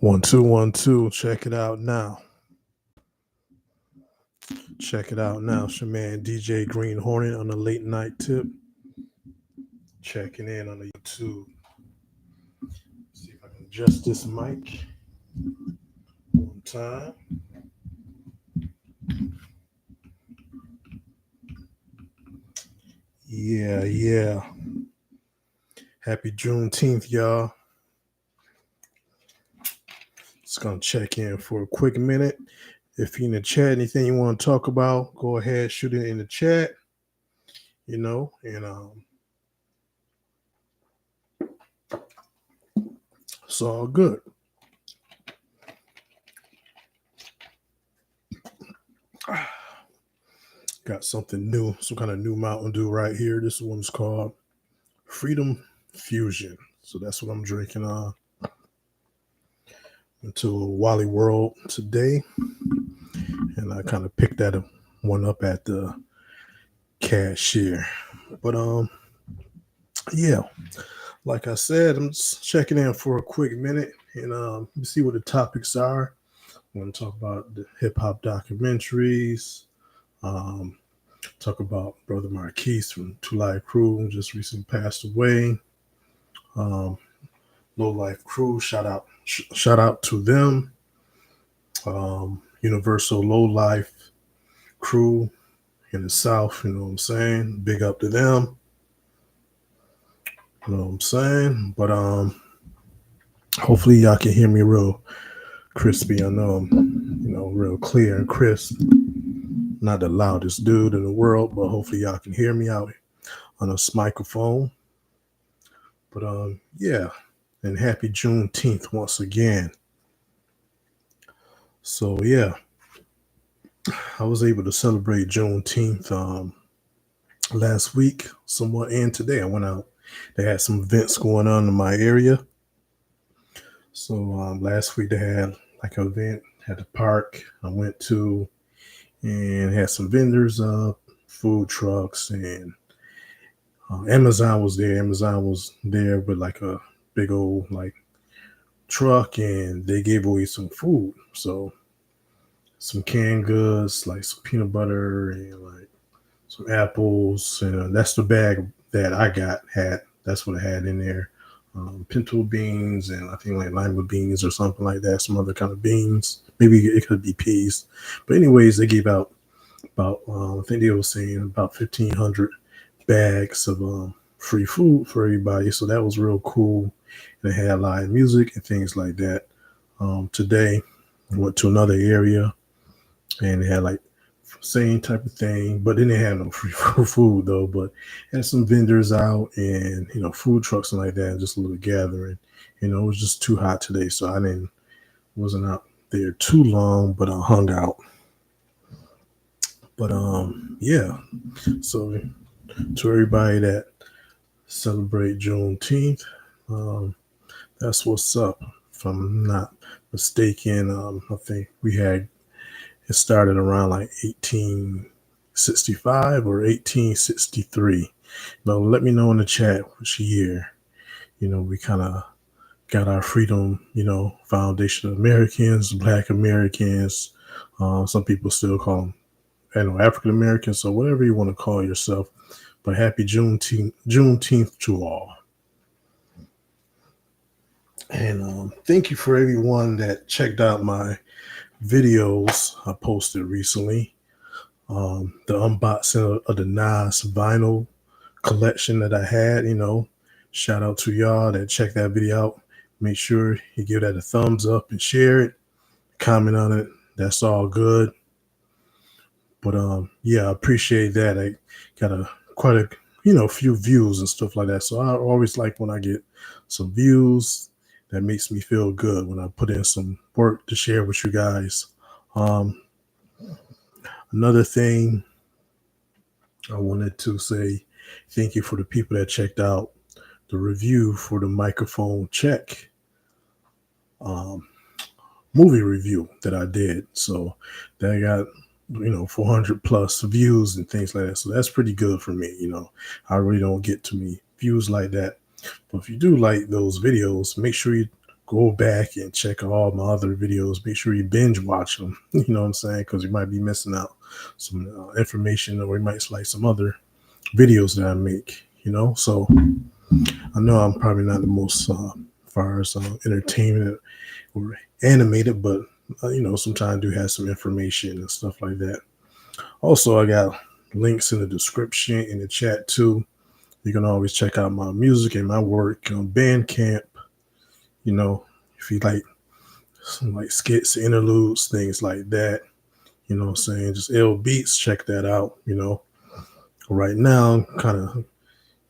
One, two, 1, 2. Check it out now. Check it out now. It's your man DJ Green Hornet on the late night tip. Checking in on the YouTube. See if I can adjust this mic one time. Yeah. Happy Juneteenth, y'all. Just gonna check in for a quick minute. If you're in the chat, anything you want to talk about, go ahead, shoot it in the chat. And it's all good. Got something new, some kind of new Mountain Dew right here. This one's called Freedom Fusion. So that's what I'm drinking into Wally World today. And I kind of picked that one up at the cashier. But yeah, like I said, I'm just checking in for a quick minute and see what the topics are. I'm going to talk about the hip hop documentaries. Talk about Brother Marquis from Two Live Crew, just recently passed away. Low Life Crew, shout out to them. Universal Low Life Crew in the South, you know what I'm saying? Big up to them. You know what I'm saying? But hopefully y'all can hear me real crispy. I know I'm real clear and crisp. Not the loudest dude in the world, but hopefully y'all can hear me out on this microphone. But yeah, and happy Juneteenth once again. So yeah, I was able to celebrate Juneteenth last week, somewhat, and today I went out. They had some events going on in my area. So last week they had like an event at the park I went to, and had some vendors up, food trucks, and Amazon was there. Amazon was there with like a big old like truck, and they gave away some food. So some canned goods, like some peanut butter and like some apples, and that's the bag that I had. That's what I had in there. Pinto beans and I think like lima beans or something like that, some other kind of beans. Maybe it could be peas. But anyways, they gave out about, I think they were saying about 1,500 bags of free food for everybody. So that was real cool. And they had live music and things like that. Today, I went to another area and they had like same type of thing, but then they had no free food though, but had some vendors out and food trucks and like that, and just a little gathering. It was just too hot today, so I wasn't out there too long, but I hung out. But yeah, so to everybody that celebrate Juneteenth, that's what's up. If I'm not mistaken, I think it started around like 1865 or 1863. Let me know in the chat which year, we kind of got our freedom, Foundation of Americans, Black Americans. Some people still call them, African Americans, so whatever you want to call yourself. But happy Juneteenth to all. And thank you for everyone that checked out my videos I posted recently. The unboxing of the Nas vinyl collection that I had, shout out to y'all that checked that video out. Make sure you give that a thumbs up and share it, comment on it. That's all good. But yeah, I appreciate that. I got quite a few views and stuff like that. So I always like when I get some views. That makes me feel good when I put in some work to share with you guys. Another thing I wanted to say, thank you for the people that checked out the review for the microphone check movie review that I did. So that got 400 plus views and things like that. So that's pretty good for me. I really don't get too many views like that. But if you do like those videos, make sure you go back and check all my other videos. Make sure you binge watch them. You know what I'm saying? Because you might be missing out some information, or you might like some other videos that I make. So I know I'm probably not the most far as entertainment or animated, but sometimes I do have some information and stuff like that. Also, I got links in the description in the chat too. You can always check out my music and my work on Bandcamp. If you like some like skits, interludes, things like that. You know what I'm saying? Just L Beats, check that out. Right now, I'm kind of,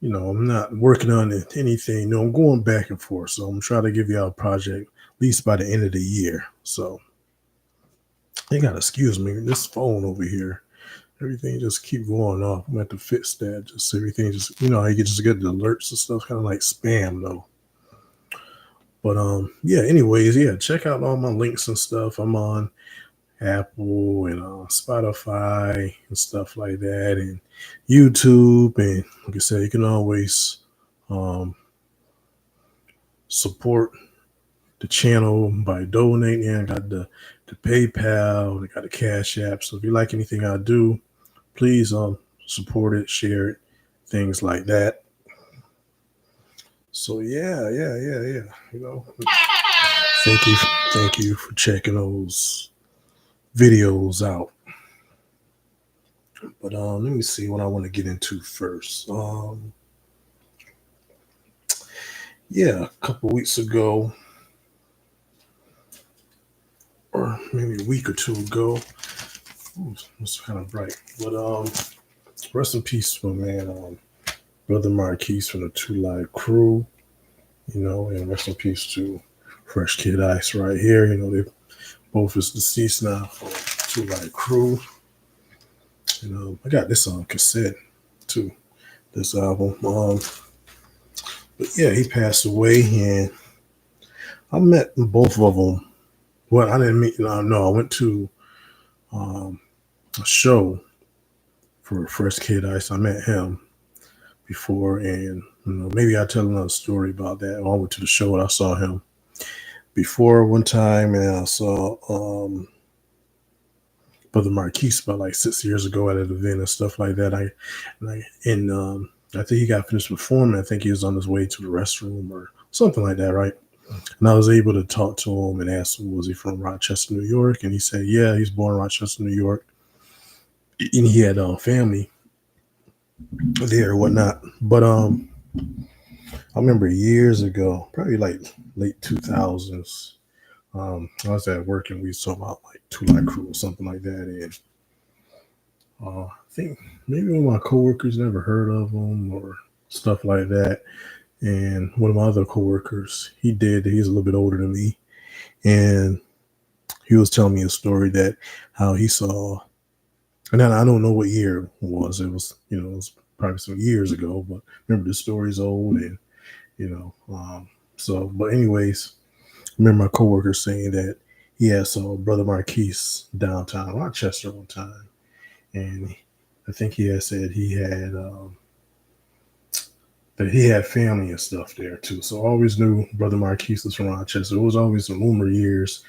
I'm not working on anything. I'm going back and forth. So I'm trying to give y'all a project at least by the end of the year. So you got to excuse me. This phone over here, everything just keep going off. I'm going to have to fix that. Just everything just, you just get the alerts and stuff, kind of like spam though. But yeah, anyways, yeah, check out all my links and stuff. I'm on Apple and Spotify and stuff like that, and YouTube. And like I said, you can always support the channel by donating. I got the PayPal, I got the Cash App. So if you like anything I do, please support it, share it, things like that. So yeah. Thank you for checking those videos out. But let me see what I want to get into first. Yeah, a couple weeks ago, or maybe a week or two ago. Ooh, it's kind of bright. But rest in peace to my man, Brother Marquis from the Two Live Crew. And rest in peace to Fresh Kid Ice right here. They both is deceased now for Two Live Crew. I got this on cassette too, this album. But yeah, he passed away, and I met both of them. Well, I didn't meet. No, I went to a show for Fresh Kid Ice. I met him before, and maybe I'll tell another story about that. I went to the show and I saw him before one time, and I saw Brother Marquis about like 6 years ago at an event and stuff like that. I think he got finished performing. I think he was on his way to the restroom or something like that, right? And I was able to talk to him and ask him, was he from Rochester, New York? And he said, yeah, he's born in Rochester, New York. And he had family there or whatnot. But I remember years ago, probably like late 2000s, I was at work and we was talking about like Two Live Crew or something like that. And I think maybe one of my coworkers never heard of him or stuff like that. And one of my other coworkers, he did. He's a little bit older than me. And he was telling me a story that how he saw, and then I don't know what year it was. It was, it was probably some years ago, but remember the story's old and, but anyways, I remember my coworker saying that he had saw Brother Marquis downtown Rochester one time. And I think he had said he had, that he had family and stuff there too. So I always knew Brother Marquis was from Rochester. It was always a rumor years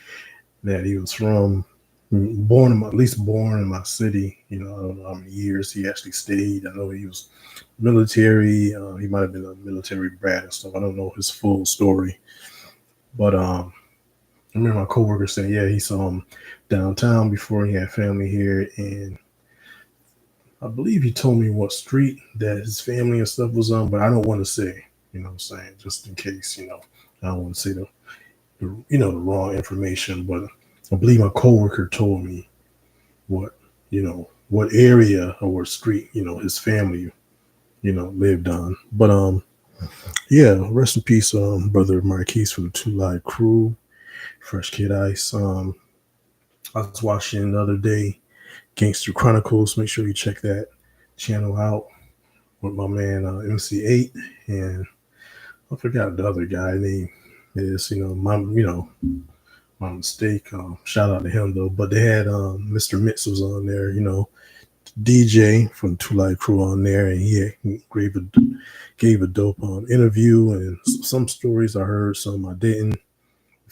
that he was born in my city. I don't know how many years he actually stayed. I know he was military. He might have been a military brat and stuff. I don't know his full story. But I remember my coworker saying, yeah, he saw him downtown before he had family here. And I believe he told me what street that his family and stuff was on, but I don't want to say, what I'm saying, just in case, I don't want to say the wrong information, but I believe my coworker told me what area or what street, his family, lived on. But yeah, rest in peace, Brother Marquis from the Two Live Crew, Fresh Kid Ice. I was watching the other day Gangster Chronicles. Make sure you check that channel out with my man MC8, and I forgot the other guy name is. My mistake. Shout out to him though. But they had Mr. Mitz was on there. DJ from Two Live Crew on there, and he gave a dope interview, and some stories I heard, some I didn't.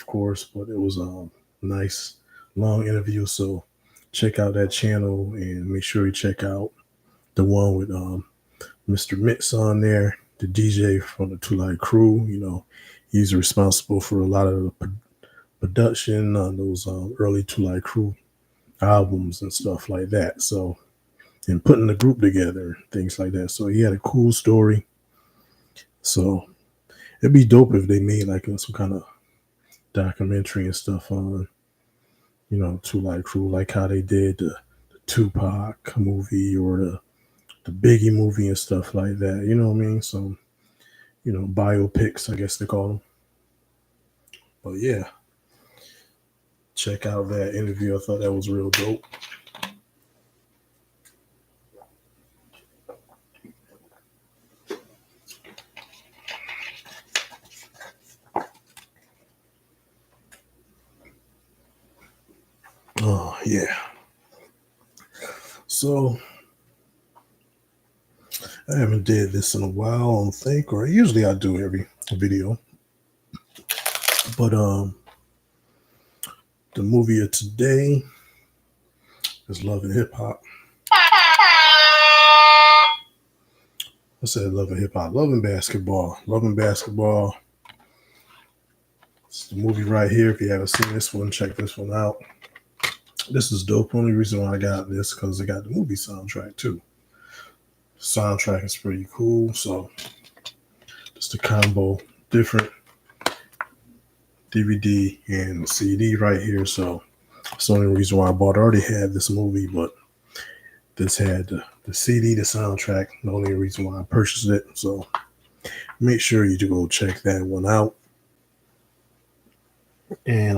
of course, but it was a nice long interview. So check out that channel and make sure you check out the one with Mr. Mix on there, the DJ from the Two Light Crew. He's responsible for a lot of the production on those early Two Light Crew albums and stuff like that. So, and putting the group together, things like that. So he had a cool story. So it'd be dope if they made like some kind of documentary and stuff on, Two Light Crew, like how they did the Tupac movie or the Biggie movie and stuff like that. You know what I mean? So, biopics, I guess they call them. But yeah, check out that interview. I thought that was real dope. Oh yeah. So I haven't did this in a while, I don't think, or usually I do every video. But the movie of today is Love and Hip Hop. I said Love and Hip Hop, Love and Basketball. Love and Basketball. It's the movie right here. If you haven't seen this one, check this one out. This is dope. Only reason why I got this because it got the movie soundtrack too. Soundtrack is pretty cool. So just a combo, different DVD and CD right here. So that's the only reason why I bought. I already had this movie, but this had the CD, the soundtrack. The only reason why I purchased it. So make sure you do go check that one out. And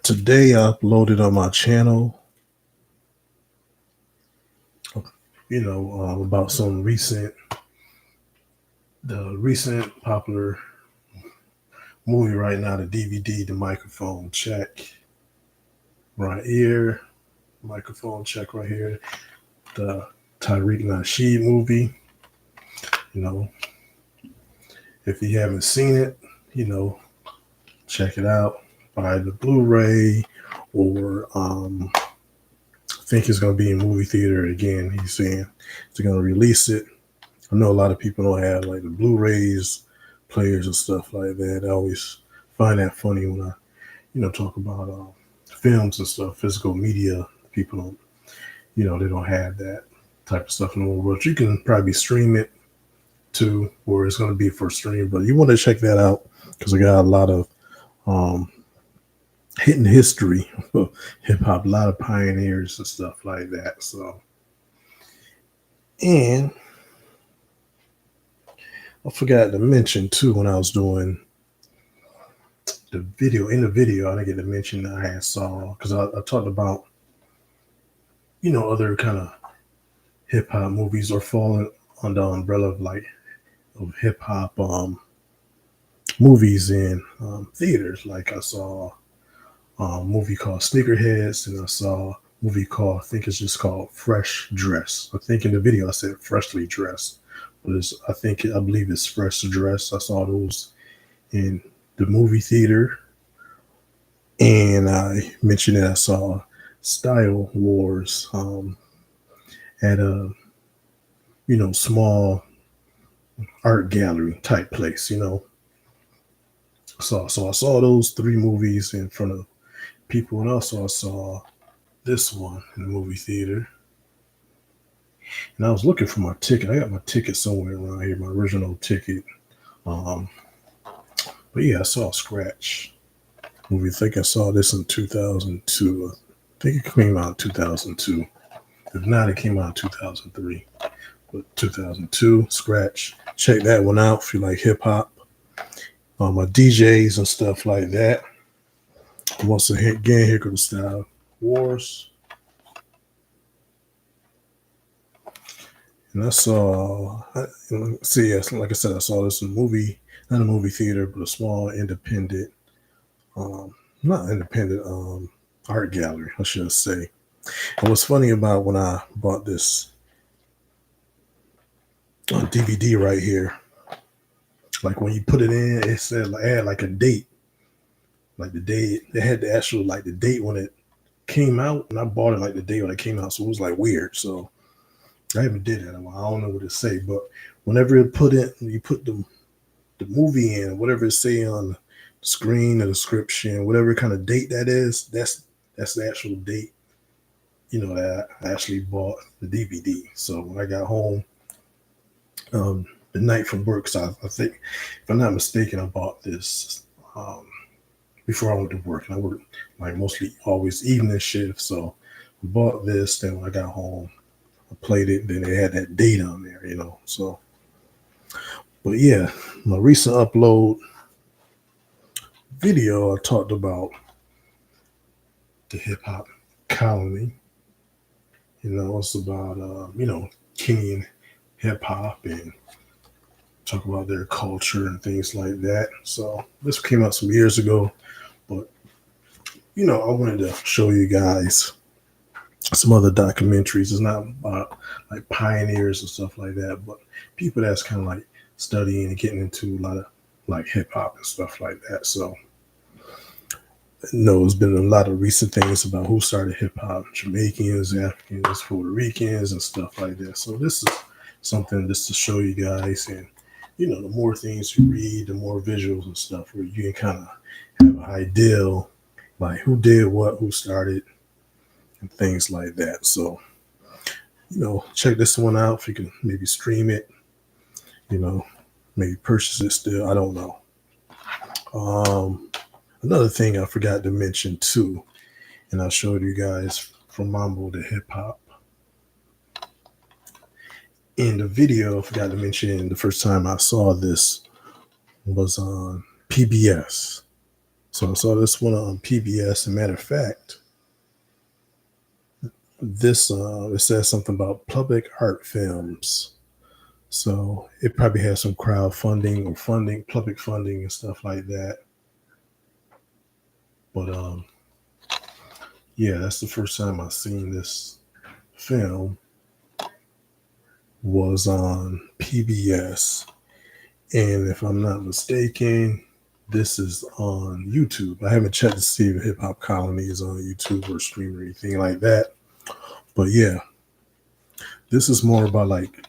today I uploaded on my channel, about some recent popular movie right now, the DVD, the Microphone Check right here, Microphone Check right here, the Tariq Nasheed movie. If you haven't seen it, check it out. Buy the Blu-ray, or I think it's going to be in movie theater again. He's saying they're going to release it. I know a lot of people don't have like the Blu-rays, players and stuff like that. I always find that funny when I, talk about films and stuff, physical media. People don't, they don't have that type of stuff no more. But you can probably stream it too, or it's going to be for stream. But you want to check that out because I got a lot of hidden history of hip hop, a lot of pioneers and stuff like that. So, and I forgot to mention too when I was doing the video. In the video, I didn't get to mention that I had saw because I talked about other kind of hip hop movies or falling under the umbrella of hip hop movies in theaters. Like I saw a movie called Sneakerheads, and I saw a movie called, I think it's just called Fresh Dress. I think in the video I said Freshly Dressed, but I believe it's Fresh Dress. I saw those in the movie theater, and I mentioned that I saw Style Wars at a small art gallery type place. So I saw those three movies in front of people, and also I saw this one in the movie theater. And I was looking for my ticket. I got my ticket somewhere around here, my original ticket. But yeah, I saw Scratch movie. I think I saw this in 2002. I think it came out in 2002. If not, it came out in 2003. But 2002, Scratch. Check that one out if you like hip hop. My DJs and stuff like that. Once again, here comes Style Wars. And I saw, like I said, I saw this in a movie, not a movie theater, but a small independent, not independent, art gallery, I should say. And what's funny about when I bought this DVD right here, like when you put it in, it said like, it had like a date, like the day it had the actual like the date when it came out, and I bought it like the day when it came out, so it was like weird. So I haven't did that in a while. I don't know what it say, but whenever it put in, you put the movie in, whatever it say on the screen, the description, whatever kind of date that is, that's the actual date. That I actually bought the DVD. So when I got home, the night from work, so I think, if I'm not mistaken, I bought this before I went to work. And I worked like mostly always evening shift, so I bought this. Then when I got home, I played it. Then it had that date on there. So, but yeah, my recent upload video, I talked about the hip hop colony. It's about Kenyan hip hop, and talk about their culture and things like that. So this came out some years ago, but I wanted to show you guys some other documentaries. It's not about like pioneers and stuff like that, but people that's kind of like studying and getting into a lot of like hip hop and stuff like that. So there's been a lot of recent things about who started hip hop: Jamaicans, Africans, Puerto Ricans, and stuff like that. So this is something just to show you guys, and the more things you read, the more visuals and stuff, where you can kind of have an idea like who did what, who started, and things like that. So check this one out. If you can maybe stream it, you know, maybe purchase it still. I don't know. Another thing I forgot to mention too, and I showed you guys from Mambo to hip hop. In the video, I forgot to mention the first time I saw this was on PBS. So I saw this one on PBS. As a matter of fact, this it says something about public art films. So it probably has some crowdfunding or funding, public funding and stuff like that. But yeah, that's the first time I seen this film was on PBS. And if I'm not mistaken, this is on YouTube. I haven't checked to see if Hip Hop Colony is on YouTube or stream or anything like that. But yeah, this is more about like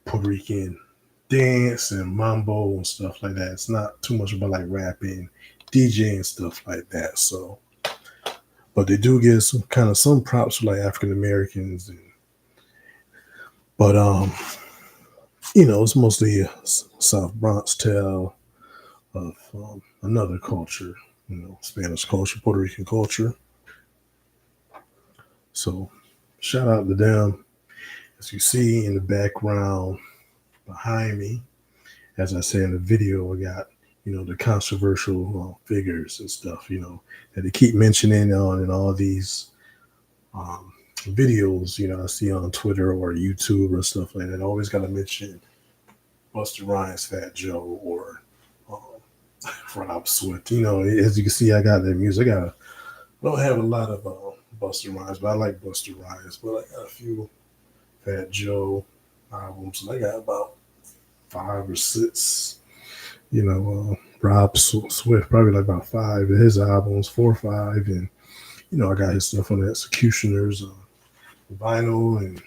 Puerto Rican dance and mambo and stuff like that. It's not too much about like rapping, DJ and stuff like that. So, but they do give some props for like African Americans, but it's mostly a South Bronx tale of another culture, Spanish culture, Puerto Rican culture. So shout out to them. As you see in the background behind me, as I said in the video, I got, the controversial figures and stuff, that they keep mentioning on in all these videos, I see on Twitter or YouTube or stuff like that. I always got to mention Busta Rhymes, Fat Joe, or Rob Swift. As you can see, I got that music. I don't have a lot of Busta Rhymes, but I like Busta Rhymes. But I got a few Fat Joe albums, and I got about 5 or 6. Rob Swift, probably like about 5 of his albums, 4 or 5, and I got his stuff on the Executioners vinyl and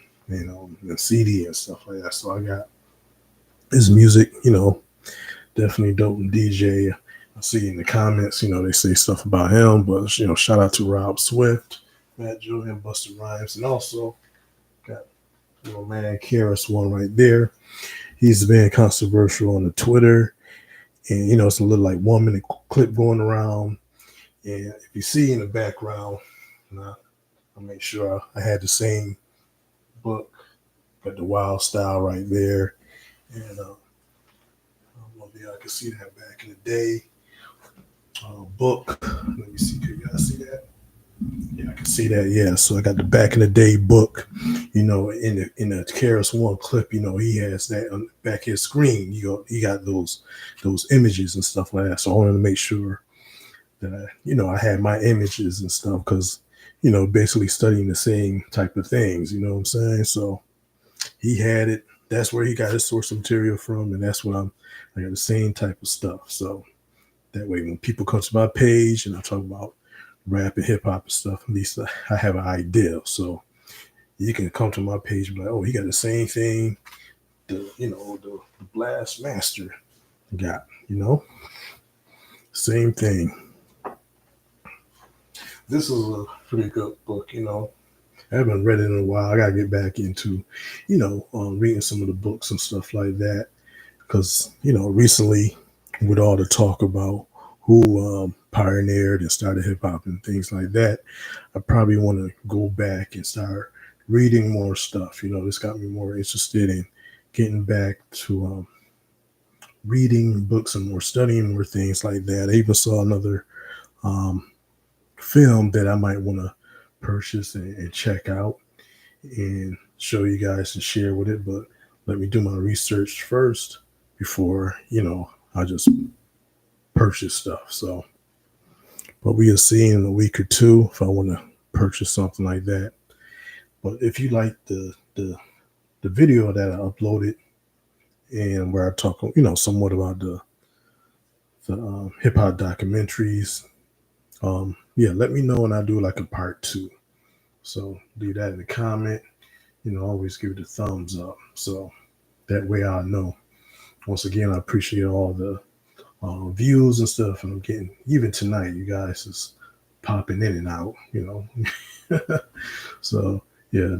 the CD and stuff like that. So I got his music, definitely dope and DJ. I see in the comments, they say stuff about him, but shout out to Rob Swift, Fat Joe, and Busta Rhymes, and also got man Karis one right there. He's been controversial on the Twitter, and it's a little like 1 minute clip going around. And if you see in the background, I'll make sure I had the same book, got the Wild Style right there, and I don't know if y'all can see that back in the day book. Let me see, can y'all see that? Yeah, I can see that. Yeah, so I got the back in the day book. In the Karis one clip, he has that on the back of his screen. He got those images and stuff like that. So I wanted to make sure that I had my images and stuff because basically studying the same type of things. You know what I'm saying? So he had it. that's where he got his source material from, and that's what I got the same type of stuff. So that way, when people come to my page and I talk about rap and hip hop and stuff, at least I have an idea. So you can come to my page and be like, oh, he got the same thing the Blast Master got, same thing. This is a pretty good book, I haven't read it in a while. I gotta get back into, reading some of the books and stuff like that. Because, recently with all the talk about who pioneered and started hip hop and things like that, I probably want to go back and start reading more stuff. This got me more interested in getting back to reading books and more studying more things like that. I even saw another um, film that I might want to purchase and check out and show you guys and share with it. But let me do my research first before, I just purchase stuff. So, but we'll see in a week or two if I want to purchase something like that. But if you like the video that I uploaded and where I talk, somewhat about the hip hop documentaries, yeah, let me know and I'll do like a part 2. So do that in the comment. Always give it a thumbs up. So that way I know. Once again, I appreciate all the views and stuff, and I'm getting even tonight. You guys is popping in and out, So yeah,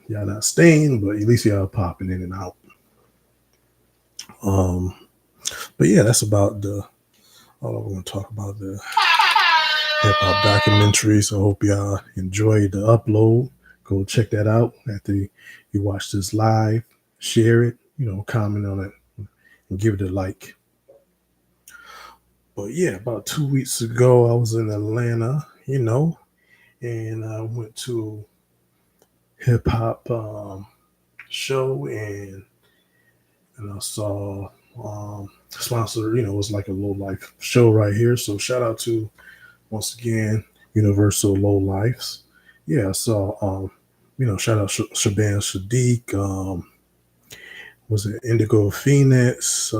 y'all not staying, but at least y'all popping in and out. But yeah, that's about all I'm going to talk about the hip hop documentaries. I hope y'all enjoyed the upload. Go check that out after you watch this live. Share it, comment on it, and give it a like. But yeah, about 2 weeks ago, I was in Atlanta, and I went to hip hop show and I saw sponsor, it was like a low life show right here. So shout out to once again Universal Low Lives. Yeah, I saw shout out Shaban Sadiq, was it Indigo Phoenix,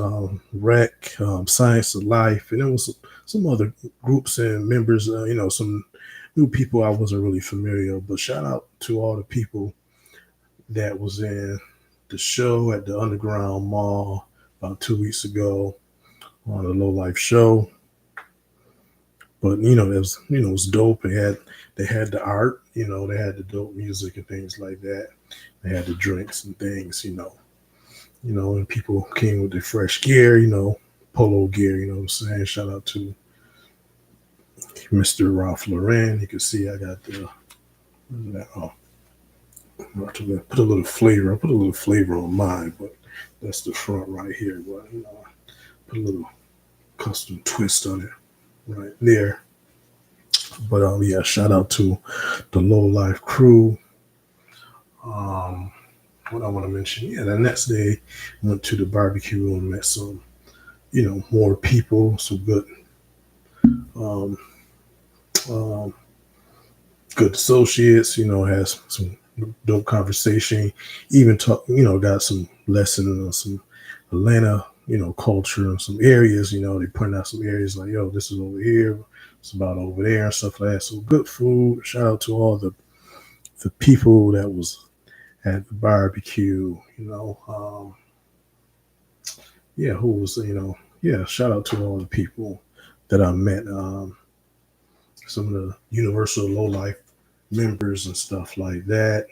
Rec, Science of Life, and there was some other groups and members, some new people I wasn't really familiar with. But shout out to all the people that was in the show at the Underground Mall about 2 weeks ago on the Low Life show. But it was dope. They had the art, they had the dope music and things like that. They had the drinks and things, and people came with their fresh gear, polo gear, what I'm saying? Shout out to Mr. Ralph Lauren. You can see I got put a little flavor. I put a little flavor on mine, but that's the front right here. But put a little custom twist on it right there. But yeah, shout out to the Low Life crew. What I want to mention, yeah, the next day went to the barbecue and met some, more people, some good, um, um, good associates. Has some dope conversation. Even talk, got some lessons on some Atlanta, culture and some areas. They point out some areas like, yo, this is over here, it's about over there and stuff like that. So good food. Shout out to all the people that was at the barbecue, yeah, who was, yeah, shout out to all the people that I met, some of the Universal Low Life members and stuff like that.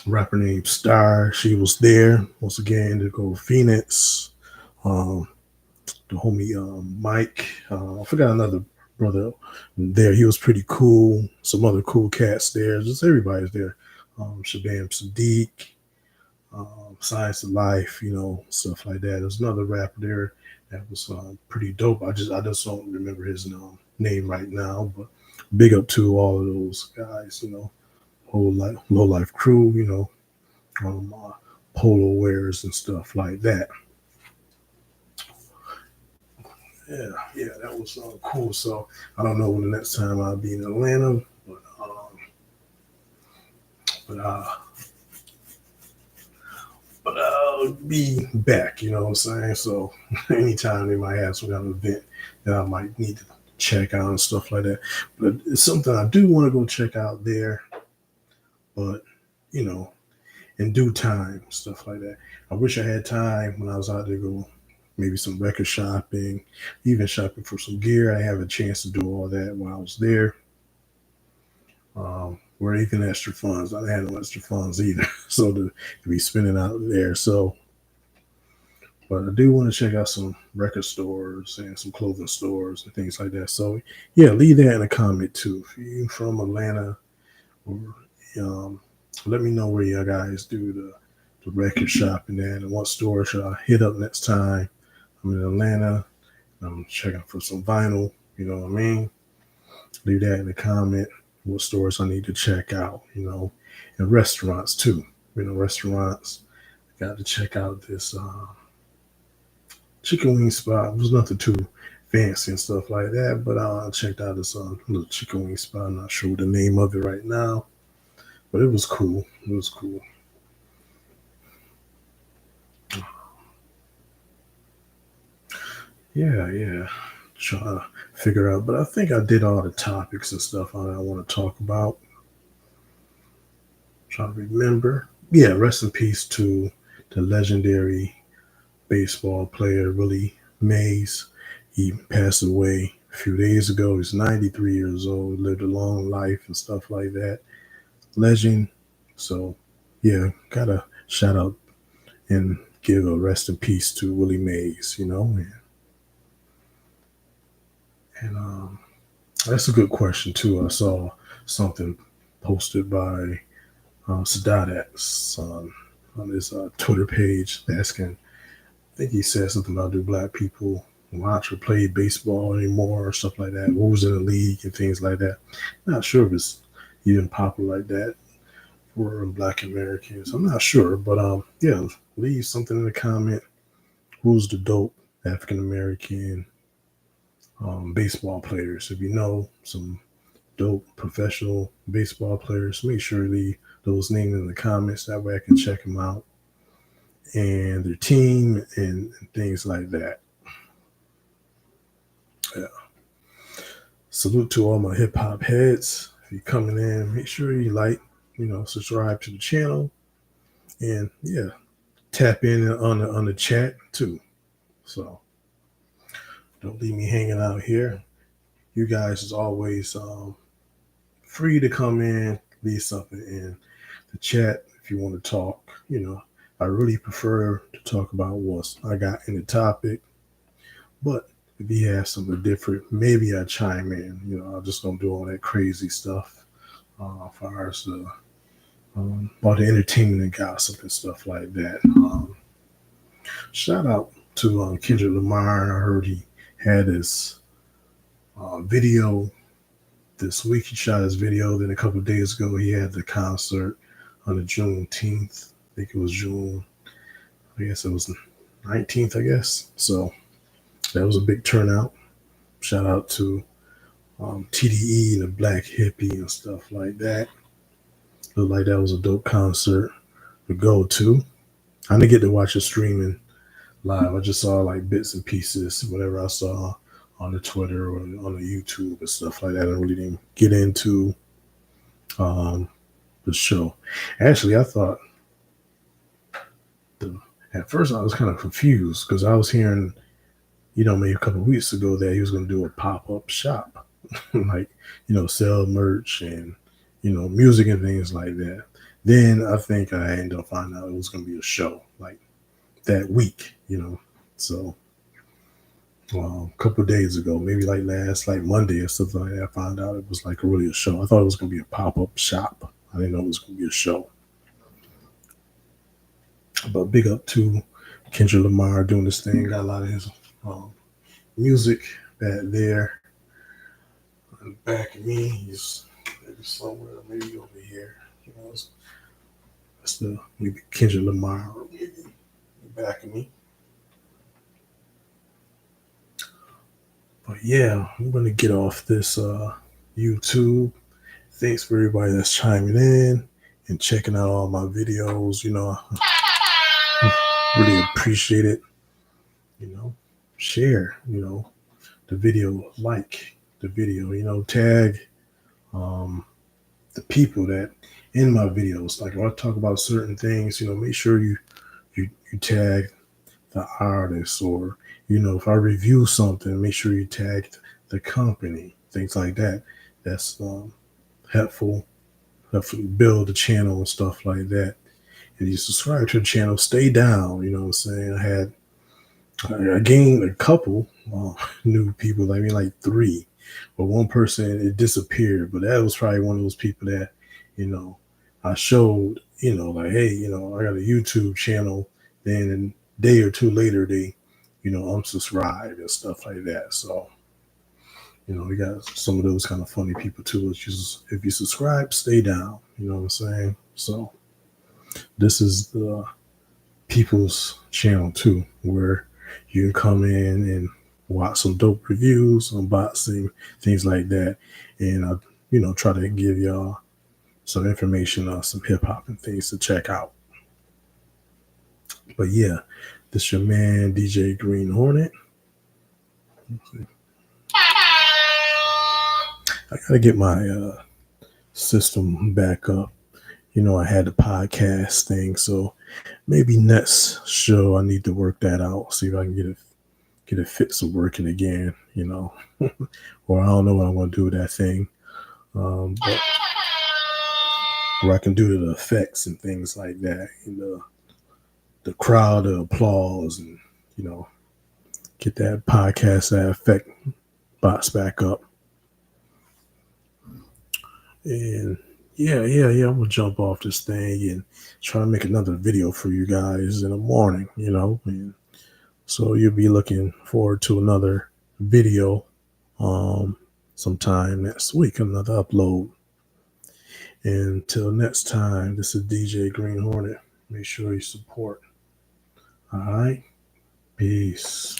Rapper named Star, she was there once again to go Phoenix. Um, the homie Mike, I forgot another brother there. He was pretty cool. Some other cool cats there. Just everybody's there. Shabam Sadiq, Science of Life, stuff like that. There's another rapper there that was pretty dope. I just don't remember his name right now, but big up to all of those guys, whole life, low life crew, polo wears and stuff like that. Yeah, that was cool. So I don't know when the next time I'll be in Atlanta, but be back. You know what I'm saying? So anytime they might have some kind of event that I might need to check out and stuff like that. But it's something I do want to go check out there. But you know, in due time, stuff like that. I wish I had time when I was out there go maybe some record shopping, even shopping for some gear. I have a chance to do all that while I was there. Or even extra funds. I didn't have no extra funds either, so to be spending out there. So, but I do want to check out some record stores and some clothing stores and things like that. So, yeah, leave that in a comment too. If you're from Atlanta, or um, let me know where you guys do the record shopping at and what store should I hit up next time I'm in Atlanta. I'm checking for some vinyl. You know what I mean? Leave that in the comment. What stores I need to check out, and restaurants too. Restaurants. Got to check out this chicken wing spot. It was nothing too fancy and stuff like that, but I checked out this little chicken wing spot. I'm not sure the name of it right now, but it was cool. It was cool. Yeah, yeah. Trying to figure out, but I think I did all the topics and stuff I want to talk about. Trying to remember. Yeah, rest in peace to the legendary baseball player Willie Mays. He passed away a few days ago. He's 93 years old, lived a long life and stuff like that. Legend. So, yeah, gotta shout out and give a rest in peace to Willie Mays, and that's a good question, too. I saw something posted by Sadad's on his Twitter page asking, I think he said something about do black people watch or play baseball anymore or stuff like that. What was in the league and things like that. Not sure if it's even popular like that for black Americans. I'm not sure, but yeah, leave something in the comment. Who's the dope African American baseball players? If you know some dope professional baseball players, make sure you leave those names in the comments. That way I can check them out and their team and things like that. Yeah. Salute to all my hip hop heads. If you're coming in, make sure you like, subscribe to the channel, and yeah, tap in on the chat too. So don't leave me hanging out here. You guys is always free to come in, leave something in the chat if you want to talk. I really prefer to talk about what I got in the topic, but if you have something different, maybe I chime in. I just don't do all that crazy stuff as far as all the entertainment and gossip and stuff like that. Shout out to Kendrick Lamar. I heard he had his video this week. He shot his video. Then a couple of days ago, he had the concert on the Juneteenth. I think it was June. I guess it was 19th, I guess. So that was a big turnout. Shout out to TDE and the Black Hippie and stuff like that. Looked like that was a dope concert to go to. I didn't get to watch it streaming live. I just saw like bits and pieces, whatever I saw on the Twitter or on the YouTube and stuff like that. I really didn't get into the show. Actually, I thought at first I was kind of confused because I was hearing, maybe a couple of weeks ago that he was going to do a pop-up shop, like, sell merch and, music and things like that. Then I think I ended up finding out it was going to be a show like that week, So a couple of days ago, maybe like Monday or something like that, I found out it was like really a show. I thought it was going to be a pop-up shop. I didn't know it was going to be a show. But big up to Kendrick Lamar doing this thing. Got a lot of his music back there. In the back of me, he's maybe somewhere, maybe over here. That's the maybe Kendrick Lamar, maybe in the back of me. But yeah, I'm gonna get off this YouTube. Thanks for everybody that's chiming in and checking out all my videos. Really appreciate it. Share, the video, like the video, tag um, the people that in my videos. Like if I talk about certain things, make sure you tag the artist, or if I review something, make sure you tag the company, things like that. That's helpful, helpful to build the channel and stuff like that. And you subscribe to the channel, stay down. You know what I'm saying? I gained a couple new people. I mean, like three, but one person it disappeared. But that was probably one of those people that, you know, I showed, like, hey, I got a YouTube channel. Then a day or two later, they, unsubscribed and stuff like that. So, we got some of those kind of funny people too. It's just if you subscribe, stay down. You know what I'm saying? So this is the people's channel too, where you can come in and watch some dope reviews, unboxing, things like that, and try to give y'all some information on some hip hop and things to check out. But yeah, this your man DJ Green Hornet. I gotta get my system back up. I had the podcast thing, so maybe next show I need to work that out, see if I can get it fixed to working again. Or I don't know what I'm going to do with that thing. But where I can do the effects and things like that, the crowd, the applause, and get that podcast, that effect box back up. And yeah, I'm gonna jump off this thing and try to make another video for you guys in the morning, and so you'll be looking forward to another video sometime next week, another upload. And until next time, this is DJ Green Hornet. Make sure you support. All right. Peace.